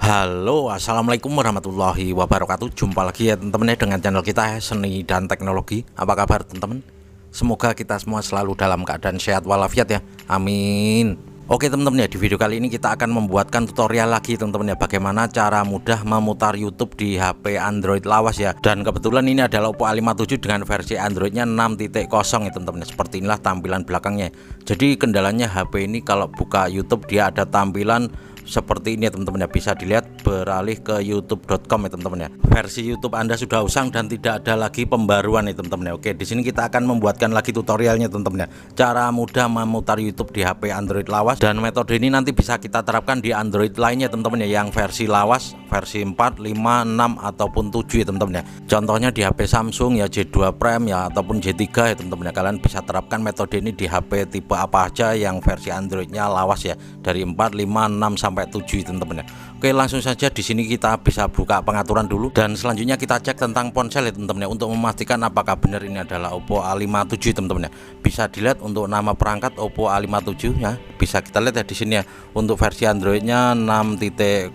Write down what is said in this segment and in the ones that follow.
Halo, assalamualaikum warahmatullahi wabarakatuh. Jumpa lagi ya teman-teman ya dengan channel kita Seni dan Teknologi. Apa kabar teman-teman? Semoga kita semua selalu dalam keadaan sehat walafiat ya. Amin. Oke teman-teman ya, di video kali ini kita akan membuatkan tutorial lagi teman-teman ya, bagaimana cara mudah memutar YouTube di HP Android lawas ya. Dan kebetulan ini adalah Oppo A57 dengan versi Androidnya 6.0 ya teman-teman. Seperti inilah tampilan belakangnya. Jadi kendalanya HP ini kalau buka YouTube dia ada tampilan seperti ini ya teman-teman ya, bisa dilihat beralih ke youtube.com ya teman-teman ya. Versi YouTube Anda sudah usang dan tidak ada lagi pembaruan ya teman-teman ya. Oke, di sini kita akan membuatkan lagi tutorialnya teman-teman ya. Cara mudah memutar YouTube di HP Android lawas, dan metode ini nanti bisa kita terapkan di Android lainnya teman-teman ya, yang versi lawas, versi 4, 5, 6 ataupun 7 ya teman-teman ya. Contohnya di HP Samsung ya J2 Prime ya ataupun J3 ya teman-teman ya. Kalian bisa terapkan metode ini di HP tipe apa aja yang versi Androidnya lawas ya, dari 4, 5, 6 sampai 7 teman-teman ya. Oke, langsung saja di sini kita bisa buka pengaturan dulu dan selanjutnya kita cek tentang ponsel ya teman-teman ya, untuk memastikan apakah benar ini adalah Oppo A57 teman-teman ya. Bisa dilihat untuk nama perangkat Oppo A57 ya, bisa kita lihat ya di sini ya, untuk versi Androidnya 6.0.1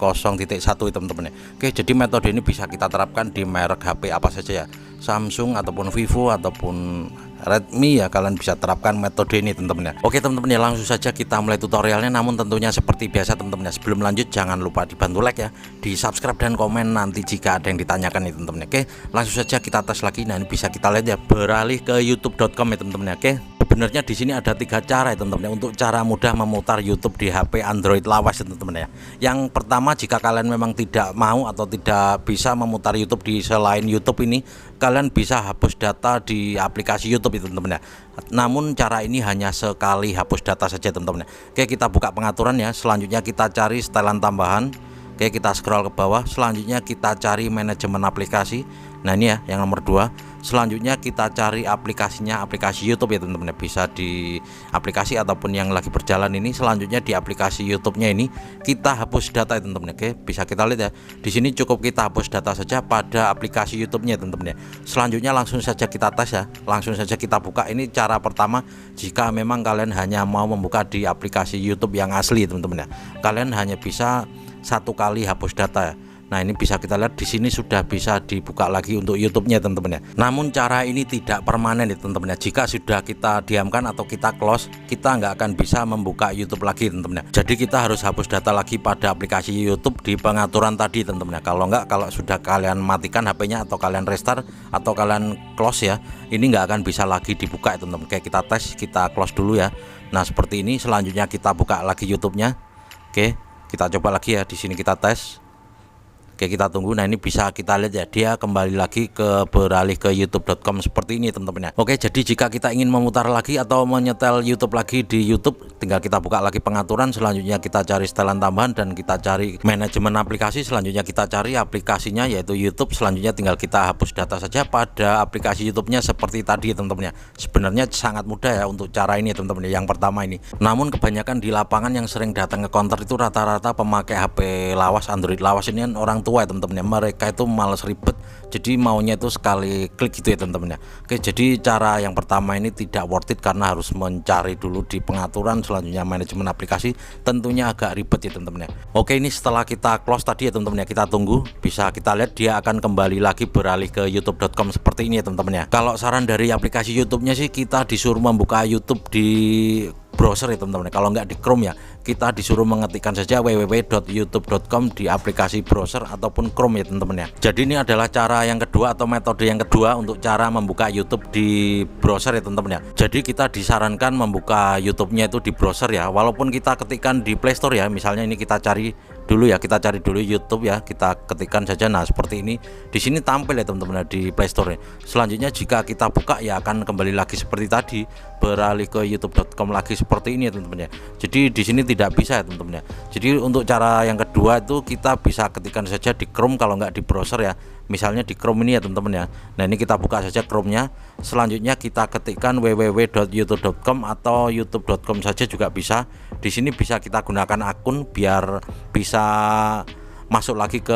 teman-teman ya. Oke, jadi metode ini bisa kita terapkan di merek HP apa saja ya, Samsung ataupun Vivo ataupun Redmi ya, kalian bisa terapkan metode ini teman-teman ya. Oke teman-teman ya, langsung saja kita mulai tutorialnya. Namun tentunya seperti biasa teman-teman ya, sebelum lanjut jangan lupa dibantu like ya, di subscribe dan komen nanti jika ada yang ditanyakan nih teman-teman ya. Oke, langsung saja kita tes lagi. Nah, ini bisa kita lihat ya, beralih ke youtube.com ya teman-teman ya. Oke, sebenarnya di sini ada 3 cara ya teman-teman ya, untuk cara mudah memutar YouTube di HP Android lawas ya teman-teman ya. Yang pertama, jika kalian memang tidak mau atau tidak bisa memutar YouTube di selain YouTube ini, kalian bisa hapus data di aplikasi YouTube itu teman-teman ya. Namun cara ini hanya sekali hapus data saja teman-teman ya. Oke, kita buka pengaturan ya. Selanjutnya kita cari setelan tambahan. Oke, kita scroll ke bawah. Selanjutnya kita cari manajemen aplikasi. Nah, ini ya yang nomor 2. Selanjutnya kita cari aplikasinya, aplikasi YouTube ya teman-teman ya. Bisa di aplikasi ataupun yang lagi berjalan ini. Selanjutnya di aplikasi YouTube-nya ini kita hapus data ya teman-teman. Oke, bisa kita lihat ya. Di sini cukup kita hapus data saja pada aplikasi YouTube-nya teman-teman ya. Selanjutnya langsung saja kita tes ya. Langsung saja kita buka. Ini cara pertama jika memang kalian hanya mau membuka di aplikasi YouTube yang asli teman-teman ya. Kalian hanya bisa 1 kali hapus data ya. Nah, ini bisa kita lihat di sini sudah bisa dibuka lagi untuk YouTube-nya teman-teman ya. Namun cara ini tidak permanen ya teman-teman ya. Jika sudah kita diamkan atau kita close, kita nggak akan bisa membuka YouTube lagi teman-teman ya. Jadi kita harus hapus data lagi pada aplikasi YouTube di pengaturan tadi teman-teman ya. Kalau nggak, kalau sudah kalian matikan HP-nya atau kalian restart atau kalian close ya, ini nggak akan bisa lagi dibuka ya teman-teman. Kayak kita tes, kita close dulu ya. Nah, seperti ini. Selanjutnya kita buka lagi YouTube-nya. Oke, kita coba lagi ya. Di sini kita tes. Oke, kita tunggu. Nah, ini bisa kita lihat ya, dia kembali lagi ke beralih ke youtube.com seperti ini teman-teman ya. Oke, jadi jika kita ingin memutar lagi atau menyetel YouTube lagi di YouTube, tinggal kita buka lagi pengaturan. Selanjutnya kita cari setelan tambahan dan kita cari manajemen aplikasi. Selanjutnya kita cari aplikasinya yaitu YouTube. Selanjutnya tinggal kita hapus data saja pada aplikasi YouTube-nya seperti tadi teman-teman ya. Sebenarnya sangat mudah ya untuk cara ini teman-teman ya, yang pertama ini. Namun kebanyakan di lapangan yang sering datang ke counter itu rata-rata pemakai HP lawas, Android lawas ini kan orang tua ya teman-teman ya. Mereka itu males ribet, jadi maunya itu sekali klik gitu ya teman-teman ya. Oke, jadi cara yang pertama ini tidak worth it karena harus mencari dulu di pengaturan, selanjutnya manajemen aplikasi, tentunya agak ribet ya teman-teman ya. Oke, ini setelah kita close tadi ya teman-teman ya, kita tunggu. Bisa kita lihat dia akan kembali lagi beralih ke youtube.com seperti ini ya teman-teman ya. Kalau saran dari aplikasi YouTube-nya sih, kita disuruh membuka YouTube di browser ya teman-teman. Kalau nggak di Chrome ya, kita disuruh mengetikkan saja www.youtube.com di aplikasi browser ataupun Chrome ya teman-teman ya. Jadi ini adalah cara yang kedua atau metode yang kedua untuk cara membuka YouTube di browser ya teman-teman ya. Jadi kita disarankan membuka YouTube-nya itu di browser ya, walaupun kita ketikkan di Play Store ya. Misalnya ini kita cari dulu ya, kita cari dulu YouTube ya, kita ketikkan saja. Nah, seperti ini. Di sini tampil ya teman-teman di Play Store ya. Selanjutnya jika kita buka ya akan kembali lagi seperti tadi, beralih ke youtube.com lagi seperti ini ya teman-teman ya. Jadi di sini tidak bisa ya teman-teman ya. Jadi untuk cara yang kedua itu kita bisa ketikkan saja di Chrome kalau nggak di browser ya. Misalnya di Chrome ini ya teman-teman ya. Nah, ini kita buka saja Chrome-nya. Selanjutnya kita ketikkan www.youtube.com atau youtube.com saja juga bisa. Di sini bisa kita gunakan akun biar bisa masuk lagi ke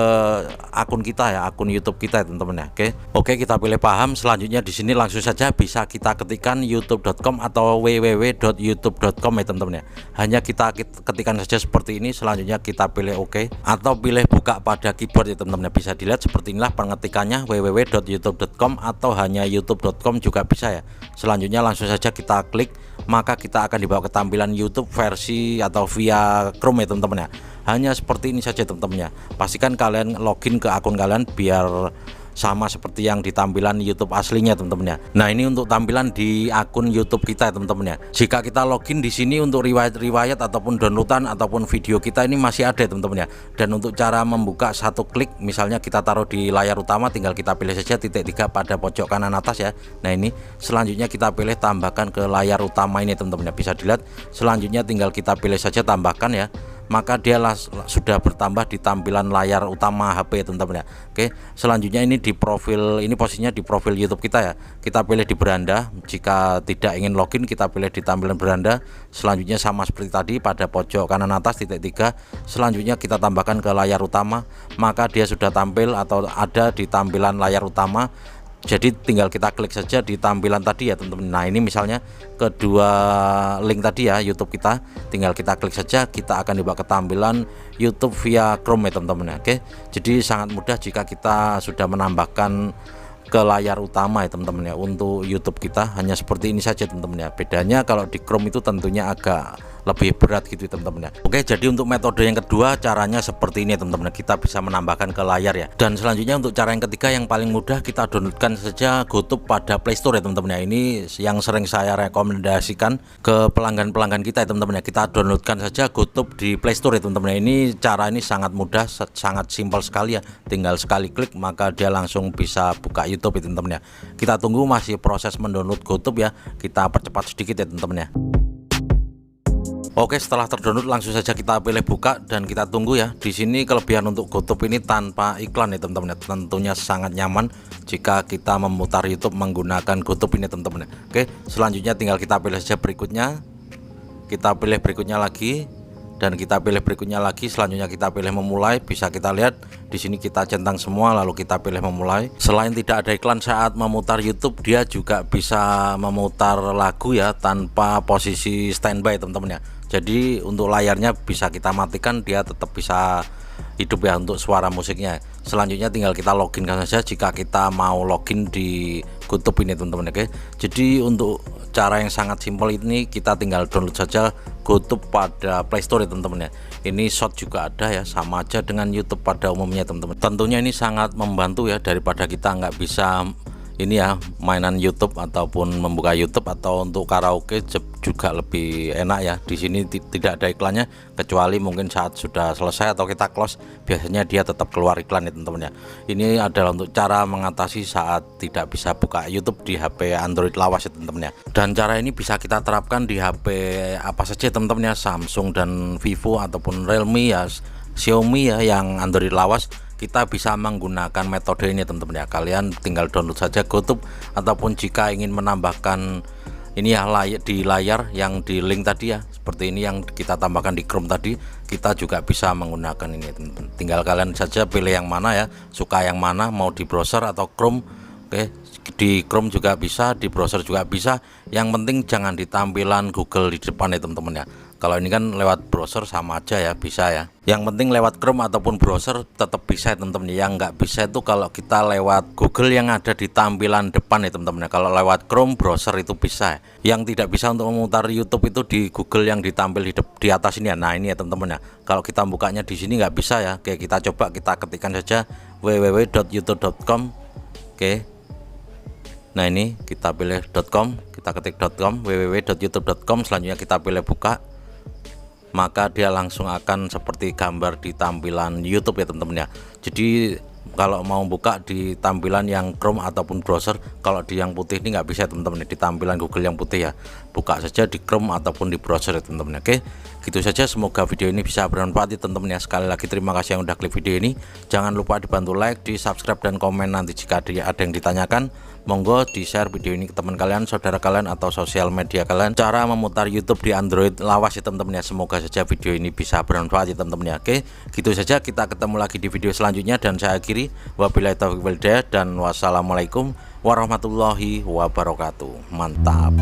akun kita ya, akun YouTube kita ya teman-teman ya. Oke, kita pilih paham. Selanjutnya di sini langsung saja bisa kita ketikkan youtube.com atau www.youtube.com ya teman-teman ya. Hanya kita ketikkan saja seperti ini. Selanjutnya kita pilih oke atau pilih buka pada keyboard ya teman-teman ya. Bisa dilihat seperti inilah pengetikannya, www.youtube.com atau hanya youtube.com juga bisa ya. Selanjutnya langsung saja kita klik, maka kita akan dibawa ke tampilan YouTube versi atau via Chrome ya teman-teman ya. Hanya seperti ini saja teman-teman ya. Pastikan kalian login ke akun kalian biar sama seperti yang di tampilan YouTube aslinya teman-teman ya. Nah, ini untuk tampilan di akun YouTube kita ya teman-teman ya. Jika kita login di sini untuk riwayat ataupun downloadan ataupun video kita ini masih ada teman-teman ya. Dan untuk cara membuka satu klik, misalnya kita taruh di layar utama, tinggal kita pilih saja titik 3 pada pojok kanan atas ya. Nah, ini selanjutnya kita pilih tambahkan ke layar utama ini teman-teman ya. Bisa dilihat selanjutnya tinggal kita pilih saja tambahkan ya. Maka dia sudah bertambah di tampilan layar utama HP teman-teman ya. Oke, selanjutnya ini di profil, ini posisinya di profil YouTube kita ya. Kita pilih di beranda. Jika tidak ingin login, kita pilih di tampilan beranda. Selanjutnya sama seperti tadi pada pojok kanan atas titik 3. Selanjutnya kita tambahkan ke layar utama, maka dia sudah tampil atau ada di tampilan layar utama. Jadi tinggal kita klik saja di tampilan tadi ya teman-teman. Nah, ini misalnya kedua link tadi ya YouTube kita, tinggal kita klik saja, kita akan dibawa ke tampilan YouTube via Chrome ya teman-teman ya. Oke, jadi sangat mudah jika kita sudah menambahkan ke layar utama ya teman-teman ya. Untuk YouTube kita hanya seperti ini saja teman-teman ya. Bedanya kalau di Chrome itu tentunya agak lebih berat gitu teman-teman ya. Oke, jadi untuk metode yang kedua caranya seperti ini teman-teman, kita bisa menambahkan ke layar ya. Dan selanjutnya untuk cara yang ketiga yang paling mudah, kita downloadkan saja GoTube pada Play Store ya teman-teman ya. Ini yang sering saya rekomendasikan ke pelanggan-pelanggan kita ya teman-teman ya. Kita downloadkan saja GoTube di Play Store ya teman-teman ya. Ini cara ini sangat mudah, sangat simpel sekali ya. Tinggal sekali klik maka dia langsung bisa buka YouTube ya teman-teman ya. Kita tunggu masih proses mendownload GoTube ya. Kita percepat sedikit ya teman-teman ya. Oke, setelah terdownload langsung saja kita pilih buka dan kita tunggu ya. Di sini kelebihan untuk GoTube ini tanpa iklan ya teman-teman. Tentunya sangat nyaman jika kita memutar YouTube menggunakan GoTube ini teman-teman. Oke, selanjutnya tinggal kita pilih saja berikutnya. Kita pilih berikutnya lagi dan kita pilih berikutnya lagi. Selanjutnya kita pilih memulai. Bisa kita lihat di sini kita centang semua lalu kita pilih memulai. Selain tidak ada iklan saat memutar YouTube, dia juga bisa memutar lagu ya tanpa posisi standby teman-teman ya. Jadi untuk layarnya bisa kita matikan, dia tetap bisa hidup ya untuk suara musiknya. Selanjutnya tinggal kita login saja jika kita mau login di GoTube ini teman-teman. Oke, jadi untuk cara yang sangat simpel ini kita tinggal download saja GoTube pada Play Store ya teman-teman ya. Ini short juga ada ya, sama aja dengan YouTube pada umumnya teman-teman. Tentunya ini sangat membantu ya, daripada kita nggak bisa ini ya mainan YouTube ataupun membuka YouTube, atau untuk karaoke juga lebih enak ya. Di sini tidak ada iklannya, kecuali mungkin saat sudah selesai atau kita close biasanya dia tetap keluar iklan ya teman-teman ya. Ini adalah untuk cara mengatasi saat tidak bisa buka YouTube di HP Android lawas ya teman-teman ya. Dan cara ini bisa kita terapkan di HP apa saja teman-teman ya, Samsung dan Vivo ataupun Realme ya, Xiaomi ya yang Android lawas. Kita bisa menggunakan metode ini teman-teman ya. Kalian tinggal download saja GoTube, ataupun jika ingin menambahkan ini ya di layar yang di link tadi ya, seperti ini yang kita tambahkan di Chrome tadi, kita juga bisa menggunakan ini teman-teman. Tinggal kalian saja pilih yang mana ya, suka yang mana, mau di browser atau Chrome. Oke, di Chrome juga bisa, di browser juga bisa. Yang penting jangan di tampilan Google di depan ya teman-teman ya. Kalau ini kan lewat browser sama aja ya, bisa ya. Yang penting lewat Chrome ataupun browser tetap bisa ya teman-teman. Yang nggak bisa itu kalau kita lewat Google yang ada di tampilan depan ya teman-teman. Kalau lewat Chrome browser itu bisa. Yang tidak bisa untuk memutar YouTube itu di Google yang ditampil di atas ini ya. Nah, ini ya teman-teman ya. Kalau kita bukanya di sini nggak bisa ya. Oke, kita coba, kita ketikkan saja www.youtube.com. Oke. Nah, ini kita pilih .com, kita ketik .com, www.youtube.com. Selanjutnya kita pilih buka, maka dia langsung akan seperti gambar di tampilan YouTube ya teman-teman ya. Jadi kalau mau buka di tampilan yang Chrome ataupun browser, kalau di yang putih ini nggak bisa teman-teman, di tampilan Google yang putih ya. Buka saja di Chrome ataupun di browser ya teman-teman. Oke, gitu saja. Semoga video ini bisa bermanfaat ya teman-teman ya. Sekali lagi terima kasih yang udah klik video ini. Jangan lupa dibantu like, di subscribe dan komen nanti jika ada yang ditanyakan. Monggo di share video ini ke teman kalian, saudara kalian, atau sosial media kalian. Cara memutar YouTube di Android lawas ya teman-teman ya. Semoga saja video ini bisa bermanfaat ya teman-teman ya. Oke, gitu saja, kita ketemu lagi di video selanjutnya dan saya akhiri wabillahi taufiq wal hidayah dan wassalamualaikum warahmatullahi wabarakatuh. Mantap.